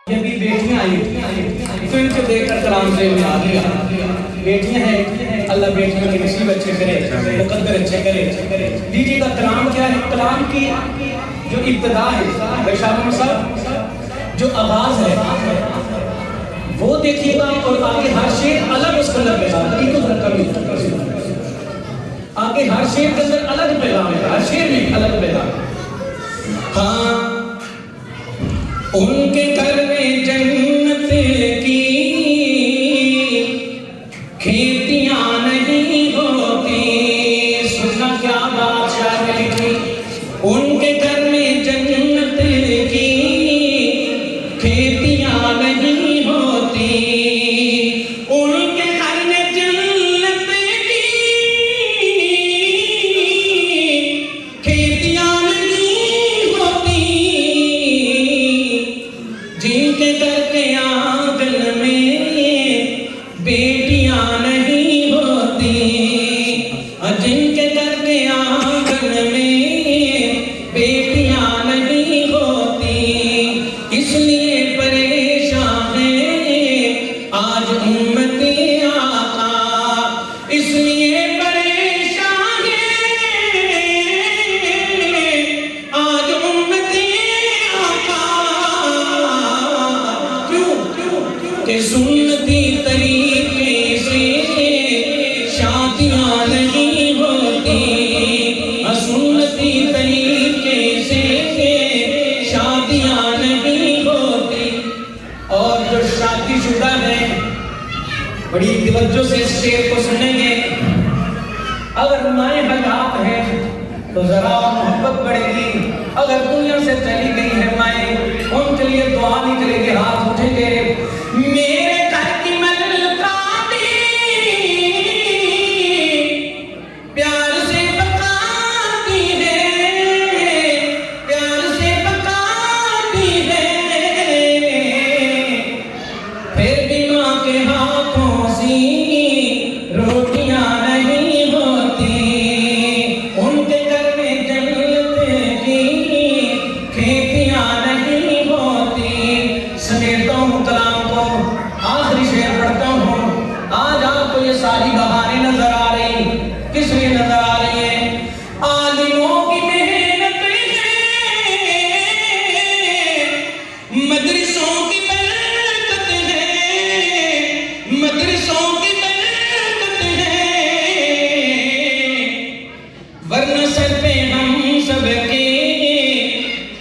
یہ بھی بیٹیاں آئی تو ان کو دیکھ کر کلام سے میں آ گیا. بیٹیاں ہیں, اللہ بیٹیوں کے نصیب اچھے کرے, مقدر اچھے کرے. لیجیے گا کلام کیا ہے؟ کلام کی جو ابتدا ہے شاہ صاحب, جو آغاز ہے وہ دیکھیے گا, اور آگے ہر شعر الگ اس کے اندر پیغام ہے. آگے ہر شعر کے اندر الگ پیغام ہے, ہر شعر میں الگ پیغام ہے. ہاں ان کے گھر میں جنت کی کھیتیاں نہیں ہوتی. سننا کیا بادشاہ نے لکھی, ان کے گھر میں جنت کی کھیتیاں نہیں ہوتی. ان کے گھر میں جنت کی کھیتیاں نہیں ہوتی. جن کے گھر کے آنگن میں بیٹیاں نہیں ہوتی, جن کے گھر کے آنگن میں بیٹیاں نہیں ہوتی. اس لیے پریشان ہے آج امتی آقا, اس لیے پریشان ہے آج امتی آقا. کہ سنتی طریقے سے شادیاں نہیں ہوتی, سنتی طریقے سے شادیاں نہیں ہوتی. اور جو شادی شدہ ہے بڑی توجہ سے اس شعر کو سنیں گے. اگر مائیں حیات ہیں تو ذرا محبت بڑھے گی, اگر دنیا سے چلی گئی ہے مائیں ان کے لیے دعا نہیں کریں گے, ہاتھ اٹھیں گے. میرے گھر کی ملکاتی پیار سے پکاتی ہے, پیار سے پکاتی ہے, پھر بھی ماں کے ہاتھوں سے روٹیاں نہیں ہوتی. ان کے گھر میں جنت کی کھیتیاں نہیں ہوتی. سمیٹتا ہوں کلام کو, آخری شعر پڑھتا ہوں. آج آپ کو یہ ساری بہاریں نظر آ رہی, کس لیے نظر آ رہی ہیں؟ عالموں کی محنت ہے, مدرسوں کی برکت ہے, مدرسوں کی برکت ہے, ورنہ سر پہ ہم سب کے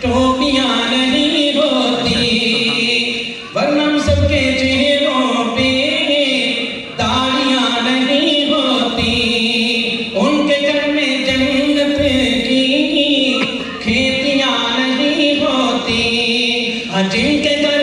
ٹوپیاں نہیں ہوتی, ورنہ ہم سب کے چہروں پہ داڑیاں نہیں ہوتی. ان کے گھر میں جنت کی کھیتیاں نہیں ہوتی, جن کے گھر